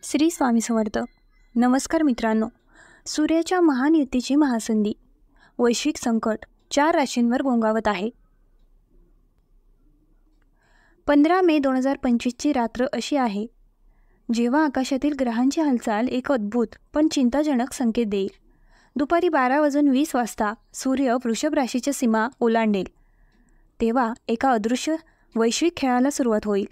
श्री स्वामी समर्थ. नमस्कार मित्रांनो. सूर्याच्या महान युतीची महासंधी. वैश्विक संकट 4 राशींवर घोंगावत आहे. 15 मे 2025ची रात्र अशी आहे जेव्हा आकाशातील ग्रहांची हालचाल एक अद्भुत पण चिंताजनक संकेत देईल. दुपारी 12:20 वाजता सूर्य वृषभ राशीच्या सीमा ओलांडेल तेव्हा एका अदृश्य वैश्विक खेळाला सुरुवात होईल.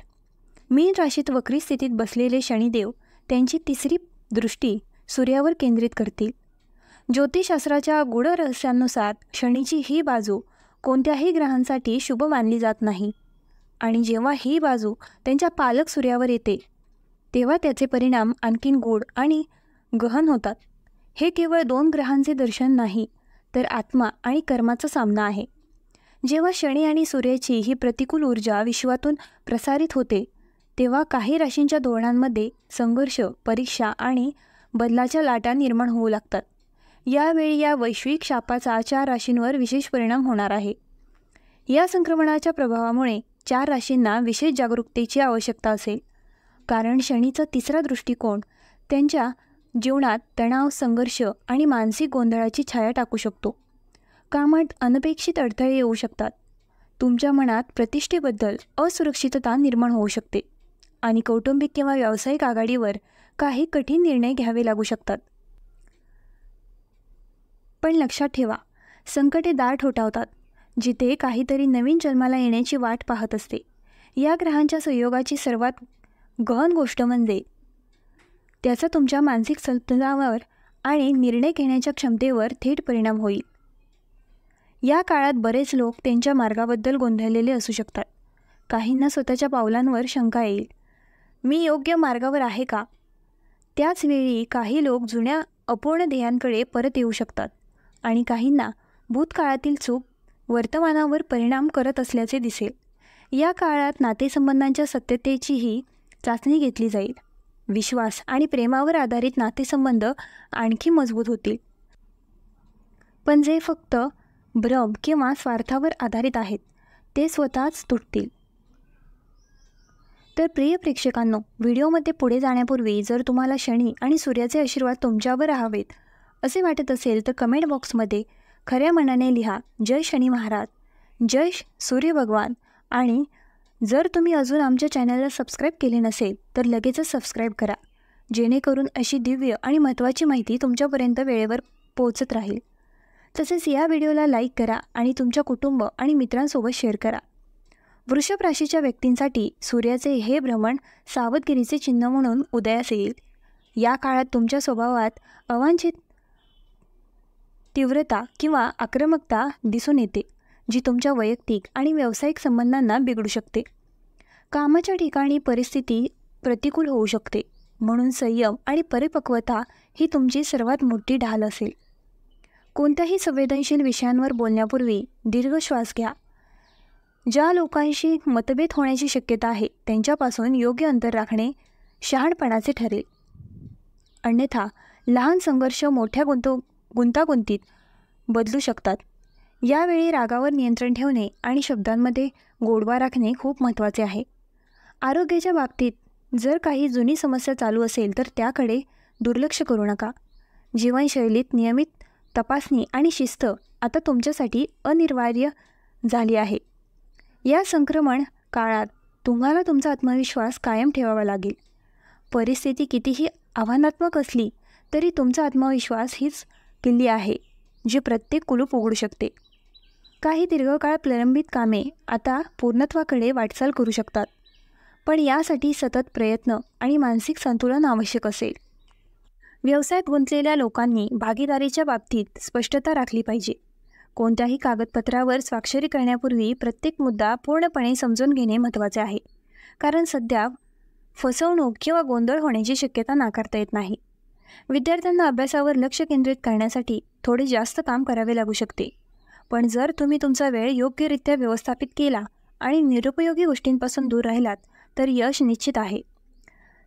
मीन राशीत वक्री स्थितीत बसलेले शनिदेव त्यांची तिसरी दृष्टी सूर्यावर केंद्रित करतील. ज्योतिषशास्त्राच्या गूढ रहस्यांनुसार शनीची ही बाजू कोणत्याही ग्रहांसाठी शुभ मानली जात नाही आणि जेव्हा ही बाजू त्यांच्या पालक सूर्यावर येते तेव्हा त्याचे परिणाम आणखीन गूढ आणि गहन होतात. हे केवळ 2 ग्रहांचे दर्शन नाही तर आत्मा आणि कर्माचा सामना आहे. जेव्हा शनी आणि सूर्याची ही प्रतिकूल ऊर्जा विश्वातून प्रसारित होते तेव्हा काही राशींच्या धोरणांमध्ये संघर्ष, परीक्षा आणि बदलाच्या लाटा निर्माण होऊ लागतात. यावेळी या वैश्विक शापाचा 4 राशींवर विशेष परिणाम होणार आहे. या संक्रमणाच्या प्रभावामुळे 4 राशींना विशेष जागरूकतेची आवश्यकता असेल, कारण शनीचा तिसरा दृष्टिकोन त्यांच्या जीवनात तणाव, संघर्ष आणि मानसिक गोंधळाची छाया टाकू शकतो. कामात अनपेक्षित अडथळे येऊ शकतात. तुमच्या मनात प्रतिष्ठेबद्दल असुरक्षितता निर्माण होऊ शकते आणि कौटुंबिक किंवा व्यावसायिक आघाडीवर काही कठीण निर्णय घ्यावे लागू शकतात. पण लक्षात ठेवा, संकटे दार ठोठावतात जिथे काहीतरी नवीन जन्माला येण्याची वाट पाहत असते. या ग्रहांच्या संयोगाची सर्वात गहन गोष्ट म्हणजे त्याचा तुमच्या मानसिक संतुलनावर आणि निर्णय घेण्याच्या क्षमतेवर थेट परिणाम होईल. या काळात बरेच लोक त्यांच्या मार्गाबद्दल गोंधळलेले असू शकतात. काहींना स्वतःच्या पावलांवर शंका येईल, मी योग्य मार्गावर आहे का? त्याच वेळी काही लोक जुन्या अपूर्ण ध्येयांकडे परत येऊ शकतात आणि काहींना भूतकाळातील चूक वर्तमानावर परिणाम करत असल्याचे दिसेल. या काळात नातेसंबंधांच्या सत्यतेचीही चाचणी घेतली जाईल. विश्वास आणि प्रेमावर आधारित नातेसंबंध आणखी मजबूत होतील, पण जे फक्त भ्रम किंवा स्वार्थावर आधारित आहेत ते स्वतःच तुटतील. तर प्रिय प्रेक्षकांनो, व्हिडिओमध्ये पुढे जाण्यापूर्वी जर तुम्हाला शनी आणि सूर्याचे आशीर्वाद तुमच्यावर हवेत असे वाटत असेल तर कमेंट बॉक्समध्ये खऱ्या मनाने लिहा, जय शनी महाराज, जय सूर्य भगवान. आणि जर तुम्ही अजून आमच्या चॅनलला सबस्क्राईब केले नसेल तर लगेचच सबस्क्राईब करा, जेणेकरून अशी दिव्य आणि महत्त्वाची माहिती तुमच्यापर्यंत वेळेवर पोहोचत राहील. तसेच या व्हिडिओला लाईक करा आणि तुमच्या कुटुंब आणि मित्रांसोबत शेअर करा. वृषभ राशीच्या व्यक्तींसाठी सूर्याचे हे भ्रमण सावधगिरीचे चिन्ह म्हणून उदयास येईल. या काळात तुमच्या स्वभावात अवांछित तीव्रता किंवा आक्रमकता दिसून येते, जी तुमच्या वैयक्तिक आणि व्यावसायिक संबंधांना बिघडू शकते. कामाच्या ठिकाणी परिस्थिती प्रतिकूल होऊ शकते, म्हणून संयम आणि परिपक्वता ही तुमची सर्वात मोठी ढाल असेल. कोणत्याही संवेदनशील विषयांवर बोलण्यापूर्वी दीर्घ श्वास घ्या. ज्या लोकांशी मतभेद होण्याची शक्यता आहे त्यांच्यापासून योग्य अंतर राखणे शहाणपणाचे ठरेल. अन्यथा लहान संघर्ष मोठ्या गुंतागुंतीत बदलू शकतात. यावेळी रागावर नियंत्रण ठेवणे आणि शब्दांमध्ये गोडवा राखणे खूप महत्त्वाचे आहे. आरोग्याच्या बाबतीत जर काही जुनी समस्या चालू असेल तर त्याकडे दुर्लक्ष करू नका. जीवनशैलीत नियमित तपासणी आणि शिस्त आता तुमच्यासाठी अनिवार्य झाली आहे. या संक्रमण काळात तुम्हाला तुमचा आत्मविश्वास कायम ठेवावा लागेल. परिस्थिती कितीही आव्हानात्मक असली तरी तुमचा आत्मविश्वास हीच किल्ली आहे जी प्रत्येक कुलूप उघडू शकते. काही दीर्घकाळ प्रलंबित कामे आता पूर्णत्वाकडे वाटचाल करू शकतात, पण यासाठी सतत प्रयत्न आणि मानसिक संतुलन आवश्यक असेल. व्यवसायात गुंतलेल्या लोकांनी भागीदारीच्या बाबतीत स्पष्टता राखली पाहिजे. कोणत्याही कागदपत्रावर स्वाक्षरी करण्यापूर्वी प्रत्येक मुद्दा पूर्णपणे समजून घेणे महत्त्वाचे आहे, कारण सध्या फसवणूक किंवा गोंधळ होण्याची शक्यता नाकारता येत नाही. विद्यार्थ्यांना अभ्यासावर लक्ष केंद्रित करण्यासाठी थोडे जास्त काम करावे लागू शकते, पण जर तुम्ही तुमचा वेळ योग्यरित्या व्यवस्थापित केला आणि निरुपयोगी गोष्टींपासून दूर राहिलात तर यश निश्चित आहे.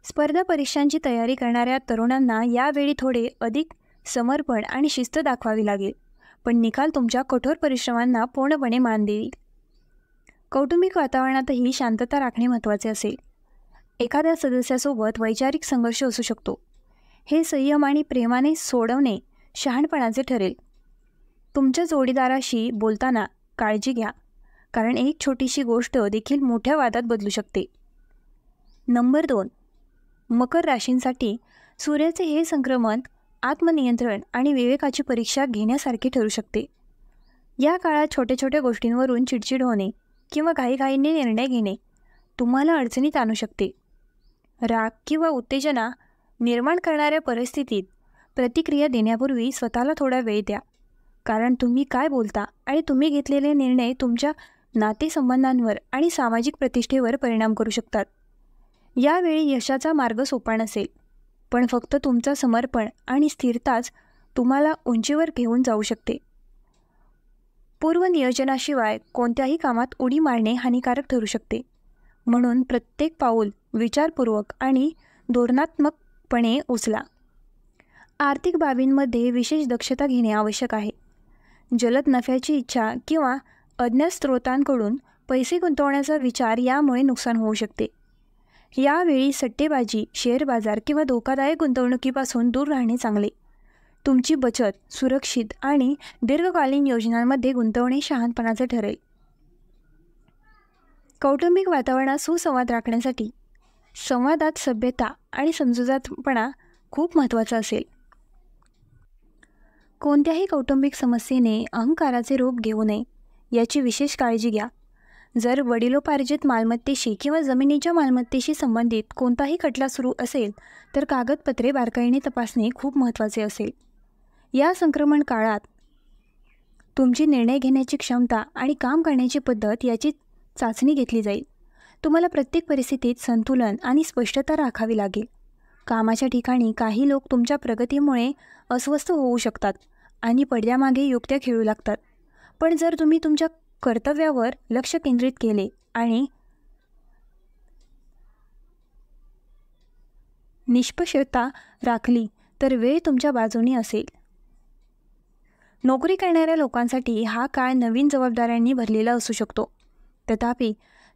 स्पर्धा परीक्षांची तयारी करणाऱ्या तरुणांना यावेळी थोडे अधिक समर्पण आणि शिस्त दाखवावी लागेल, पण निकाल तुमच्या कठोर परिश्रमांना पूर्णपणे मान देईल. कौटुंबिक वातावरणातही शांतता राखणे महत्त्वाचे असेल. एखाद्या सदस्यासोबत वैचारिक संघर्ष असू शकतो. हे संयम आणि प्रेमाने सोडवणे शहाणपणाचे ठरेल. तुमच्या जोडीदाराशी बोलताना काळजी घ्या, कारण एक छोटीशी गोष्ट देखील मोठ्या वादात बदलू शकते. नंबर 2, मकर राशींसाठी सूर्याचे हे संक्रमण आत्मनियंत्रण आणि विवेकाची परीक्षा घेण्यासारखे ठरू शकते. या काळात छोट्या छोट्या गोष्टींवरून चिडचिड होणे किंवा घाईघाईने निर्णय घेणे तुम्हाला अडचणीत आणू शकते. राग किंवा उत्तेजना निर्माण करणाऱ्या परिस्थितीत प्रतिक्रिया देण्यापूर्वी स्वतःला थोडा वेळ द्या, कारण तुम्ही काय बोलता आणि तुम्ही घेतलेले निर्णय तुमच्या नातेसंबंधांवर आणि सामाजिक प्रतिष्ठेवर परिणाम करू शकतात. यावेळी यशाचा मार्ग सोपा नसेल, पण फक्त तुमचं समर्पण आणि स्थिरताच तुम्हाला उंचीवर घेऊन जाऊ शकते. पूर्वनियोजनाशिवाय कोणत्याही कामात उडी मारणे हानिकारक ठरू शकते, म्हणून प्रत्येक पाऊल विचारपूर्वक आणि धोरणात्मकपणे उचला. आर्थिक बाबींमध्ये विशेष दक्षता घेणे आवश्यक आहे. जलद नफ्याची इच्छा किंवा अज्ञात स्रोतांकडून पैसे गुंतवण्याचा विचार यामुळे नुकसान होऊ शकते. यावेळी सट्टेबाजी, शेअर बाजार किंवा धोकादायक गुंतवणुकीपासून दूर राहणे चांगले. तुमची बचत सुरक्षित आणि दीर्घकालीन योजनांमध्ये गुंतवणे शहाणपणाचे ठरेल. कौटुंबिक वातावरणात सुसंवाद राखण्यासाठी संवादात सभ्यता आणि समजूतदारपणा खूप महत्त्वाचा असेल. कोणत्याही कौटुंबिक समस्येने अहंकाराचे रूप घेऊ नये याची विशेष काळजी घ्या. जर वडिलोपार्जित मालमत्तेशी किंवा जमिनीच्या मालमत्तेशी संबंधित कोणताही खटला सुरू असेल तर कागदपत्रे बारकाईने तपासणे खूप महत्त्वाचे असेल. या संक्रमण काळात तुमची निर्णय घेण्याची क्षमता आणि काम करण्याची पद्धत याची चाचणी घेतली जाईल. तुम्हाला प्रत्येक परिस्थितीत संतुलन आणि स्पष्टता राखावी लागेल. कामाच्या ठिकाणी काही लोक तुमच्या प्रगतीमुळे अस्वस्थ होऊ शकतात आणि पडद्यामागे युक्त्या खेळू लागतात. पण जर तुम्ही तुमच्या कर्तव्यावर लक्ष केंद्रित केले आणि निष्पक्षता राखली तर वेळ तुमच्या बाजूने असेल. नोकरी करणाऱ्या लोकांसाठी हा काळ नवीन जबाबदाऱ्यांनी भरलेला असू शकतो. तथापि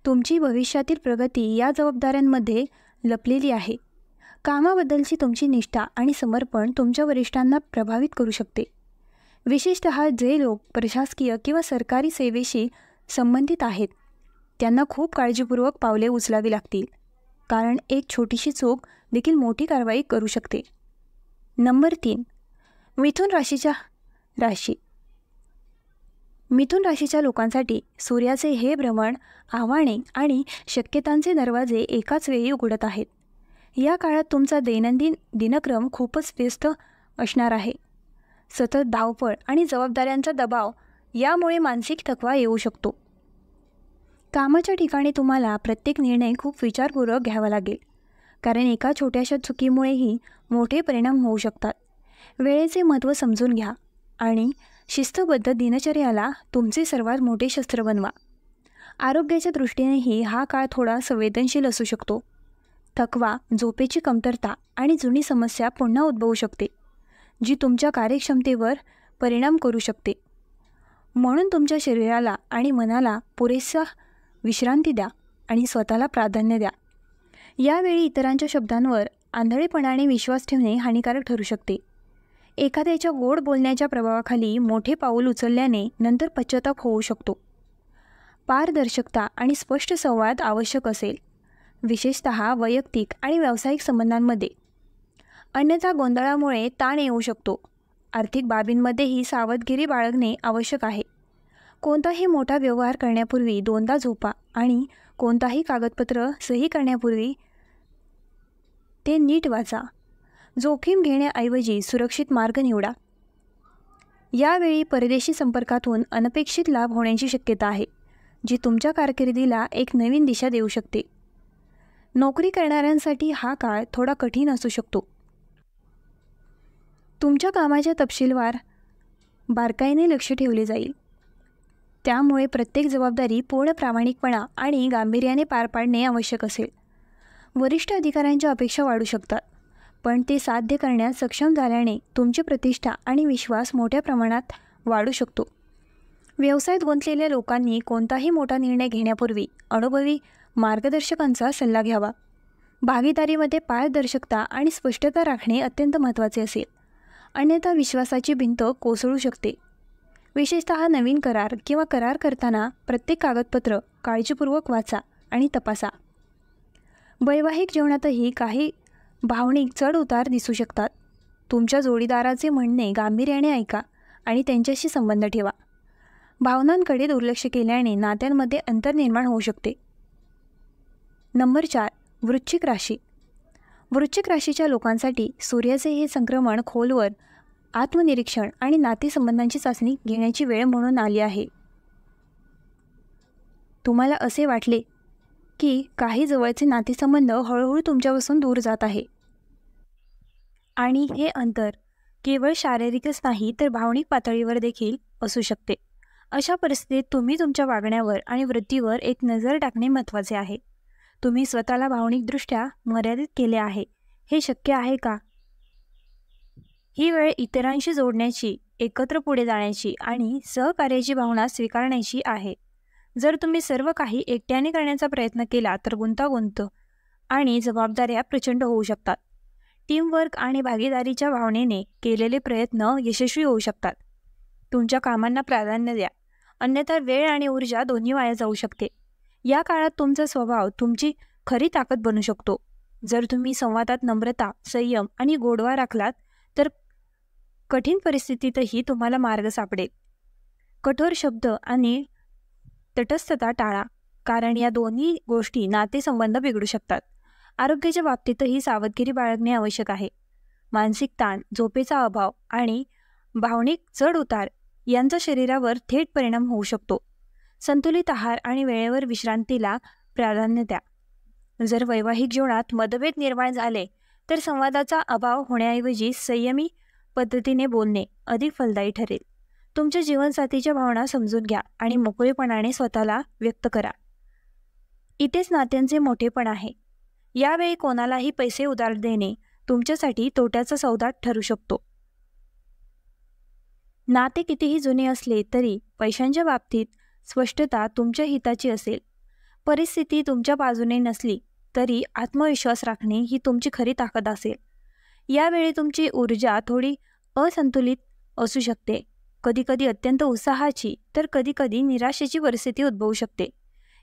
तुमची भविष्यातील प्रगती या जबाबदाऱ्यांमध्ये लपलेली आहे. कामाबद्दलची तुमची निष्ठा आणि समर्पण तुमच्या वरिष्ठांना प्रभावित करू शकते. विशेषतः जे लोक प्रशासकीय किंवा सरकारी सेवेशी संबंधित आहेत त्यांना खूप काळजीपूर्वक पावले उचलावी लागतील, कारण एक छोटीशी चूक देखील मोठी कारवाई करू शकते. नंबर 3, मिथुन राशीच्या लोकांसाठी सूर्याचे हे भ्रमण आव्हाने आणि शक्यतांचे दरवाजे एकाच वेळी उघडत आहेत. या काळात तुमचा दैनंदिन दिनक्रम खूपच व्यस्त असणार आहे. सतत धावपळ आणि जबाबदाऱ्यांचा दबाव यामुळे मानसिक थकवा येऊ शकतो. कामाच्या ठिकाणी तुम्हाला प्रत्येक निर्णय खूप विचारपूर्वक घ्यावा लागेल, कारण एका छोट्याशा चुकीमुळेही मोठे परिणाम होऊ शकतात. वेळेचे महत्त्व समजून घ्या आणि शिस्तबद्ध दिनचर्याला तुमचे सर्वात मोठे शस्त्र बनवा. आरोग्याच्या दृष्टीनेही हा काळ थोडा संवेदनशील असू शकतो. थकवा, झोपेची कमतरता आणि जुनी समस्या पुन्हा उद्भवू शकते, जी तुमच्या कार्यक्षमतेवर परिणाम करू शकते. म्हणून तुमच्या शरीराला आणि मनाला पुरेसा विश्रांती द्या आणि स्वतःला प्राधान्य द्या. यावेळी इतरांच्या शब्दांवर आंधळेपणाने विश्वास ठेवणे हानिकारक ठरू शकते. एखाद्याच्या गोड बोलण्याच्या प्रभावाखाली मोठे पाऊल उचलल्याने नंतर पश्चाताप होऊ शकतो. पारदर्शकता आणि स्पष्ट संवाद आवश्यक असेल, विशेषतः वैयक्तिक आणि व्यावसायिक संबंधांमध्ये. अन्यथा गोंधळामुळे ताण येऊ शकतो. आर्थिक बाबींमध्येही सावधगिरी बाळगणे आवश्यक आहे. कोणताही मोठा व्यवहार करण्यापूर्वी 2दा झोपा आणि कोणताही कागदपत्र सही करण्यापूर्वी ते नीट वाचा. जोखीम घेण्याऐवजी सुरक्षित मार्ग निवडा. यावेळी परदेशी संपर्कातून अनपेक्षित लाभ होण्याची शक्यता आहे, जी तुमच्या कारकिर्दीला एक नवीन दिशा देऊ शकते. नोकरी करणाऱ्यांसाठी हा काळ थोडा कठीण असू शकतो. तुमच्या कामाच्या तपशीलवार बारकाईने लक्ष ठेवले जाईल, त्यामुळे प्रत्येक जबाबदारी पूर्ण प्रामाणिकपणा आणि गांभीर्याने पार पाडणे आवश्यक असेल. वरिष्ठ अधिकाऱ्यांच्या अपेक्षा वाढू शकतात, पण ते साध्य करण्यात सक्षम झाल्याने तुमची प्रतिष्ठा आणि विश्वास मोठ्या प्रमाणात वाढू शकतो. व्यवसायात गुंतलेल्या लोकांनी कोणताही मोठा निर्णय घेण्यापूर्वी अनुभवी मार्गदर्शकांचा सल्ला घ्यावा. भागीदारीमध्ये पारदर्शकता आणि स्पष्टता राखणे अत्यंत महत्त्वाचे असेल, अन्यथा विश्वासाची भिंत कोसळू शकते. विशेषतः नवीन करार किंवा करार करताना प्रत्येक कागदपत्र काळजीपूर्वक वाचा आणि तपासा. वैवाहिक जीवनातही काही भावनिक चढउतार दिसू शकतात. तुमच्या जोडीदाराचे म्हणणे गांभीर्याने ऐका आणि त्यांच्याशी संबंध ठेवा. भावनांकडे दुर्लक्ष केल्याने नात्यांमध्ये अंतर निर्माण होऊ शकते. नंबर 4. वृश्चिक राशी. वृश्चिक राशीच्या लोकांसाठी सूर्याचे हे संक्रमण खोलवर आत्मनिरीक्षण आणि नातेसंबंधांची चाचणी घेण्याची वेळ म्हणून आली आहे. तुम्हाला असे वाटले की काही जवळचे नातेसंबंध हळूहळू तुमच्यापासून दूर जात आहे आणि हे अंतर केवळ शारीरिकच नाही तर भावनिक पातळीवर देखील असू शकते. अशा परिस्थितीत तुम्ही तुमच्या वागण्यावर आणि वृत्तीवर एक नजर टाकणे महत्त्वाचे आहे. तुम्ही स्वतःला भावनिकदृष्ट्या मर्यादित केले आहे हे शक्य आहे का? ही वेळ इतरांशी जोडण्याची, एकत्र पुढे जाण्याची आणि सहकार्याची भावना स्वीकारण्याची आहे. जर तुम्ही सर्व काही एकट्याने करण्याचा प्रयत्न केला तर गुंतागुंत आणि जबाबदाऱ्या प्रचंड होऊ शकतात. टीमवर्क आणि भागीदारीच्या भावनेने केलेले प्रयत्न यशस्वी होऊ शकतात. तुमच्या कामांना प्राधान्य द्या, अन्यथा वेळ आणि ऊर्जा दोन्ही वाया जाऊ शकते. या काळात तुमचा स्वभाव तुमची खरी ताकद बनू शकतो. जर तुम्ही संवादात नम्रता, संयम आणि गोडवा राखलात तर कठीण परिस्थितीतही तुम्हाला मार्ग सापडेल. कठोर शब्द आणि तटस्थता टाळा, कारण या दोन्ही गोष्टी नातेसंबंध बिघडू शकतात. आरोग्याच्या बाबतीतही सावधगिरी बाळगणे आवश्यक आहे. मानसिक ताण, झोपेचा अभाव आणि भावनिक चढउतार यांचा शरीरावर थेट परिणाम होऊ शकतो. संतुलित आहार आणि वेळेवर विश्रांतीला प्राधान्य द्या. जर वैवाहिक जीवनात मतभेद निर्माण झाले तर संवादाचा अभाव होण्याऐवजी संयमी पद्धतीने बोलणे अधिक फलदायी ठरेल. तुमच्या जीवनसाथीच्या भावना समजून घ्या आणि मोकळेपणाने स्वतःला व्यक्त करा. इथेच नात्यांचे मोठेपण आहे. यावेळी कोणालाही पैसे उधार देणे तुमच्यासाठी तोट्याचा सौदा ठरू शकतो. नाते कितीही जुने असले तरी पैशांच्या बाबतीत स्पष्टता तुमच्या हिताची असेल. परिस्थिती तुमच्या बाजूने नसली तरी आत्मविश्वास राखणे ही तुमची खरी ताकद असेल. यावेळी तुमची ऊर्जा थोडी असंतुलित असू शकते. कधीकधी अत्यंत उत्साहाची तर कधीकधी निराशेची परिस्थिती उद्भवू शकते.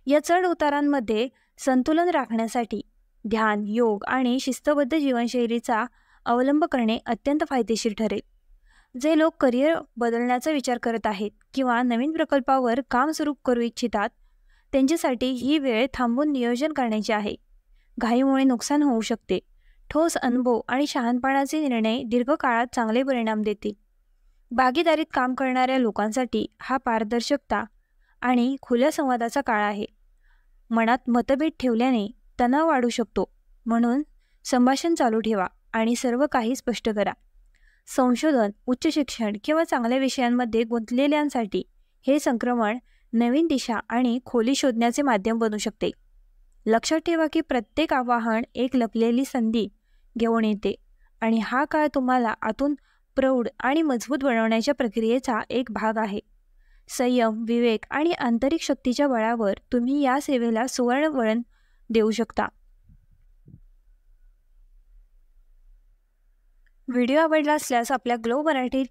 या चढ उतारांमध्ये संतुलन राखण्यासाठी ध्यान, योग आणि शिस्तबद्ध जीवनशैलीचा अवलंब करणे अत्यंत फायदेशीर ठरेल. जे लोक करिअर बदलण्याचा विचार करत आहेत किंवा नवीन प्रकल्पावर काम सुरू करू इच्छितात त्यांच्यासाठी ही वेळ थांबून नियोजन करण्याची आहे. घाईमुळे नुकसान होऊ शकते. ठोस अनुभव आणि शहाणपणाचे निर्णय दीर्घकाळात चांगले परिणाम देतील. भागीदारीत काम करणाऱ्या लोकांसाठी हा पारदर्शकता आणि खुल्या संवादाचा काळ आहे. मनात मतभेद ठेवल्याने तणाव वाढू शकतो, म्हणून संभाषण चालू ठेवा आणि सर्व काही स्पष्ट करा. संशोधन, उच्च शिक्षण किंवा चांगल्या विषयांमध्ये गुंतलेल्यांसाठी हे संक्रमण नवीन दिशा आणि खोली शोधण्याचे माध्यम बनू शकते. लक्षात ठेवा की प्रत्येक आव्हान एक लपलेली संधी घेऊन येते आणि हा काळ तुम्हाला आतून प्रौढ आणि मजबूत बनवण्याच्या प्रक्रियेचा एक भाग आहे. संयम, विवेक आणि आंतरिक शक्तीच्या बळावर तुम्ही या सेवेला सुवर्ण वळण देऊ शकता. व्हिडिओ आवडला असल्यास आपल्या ग्लो मराठी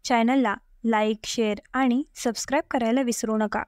चॅनलला लाईक, शेअर आणि सबस्क्राईब करायला विसरू नका.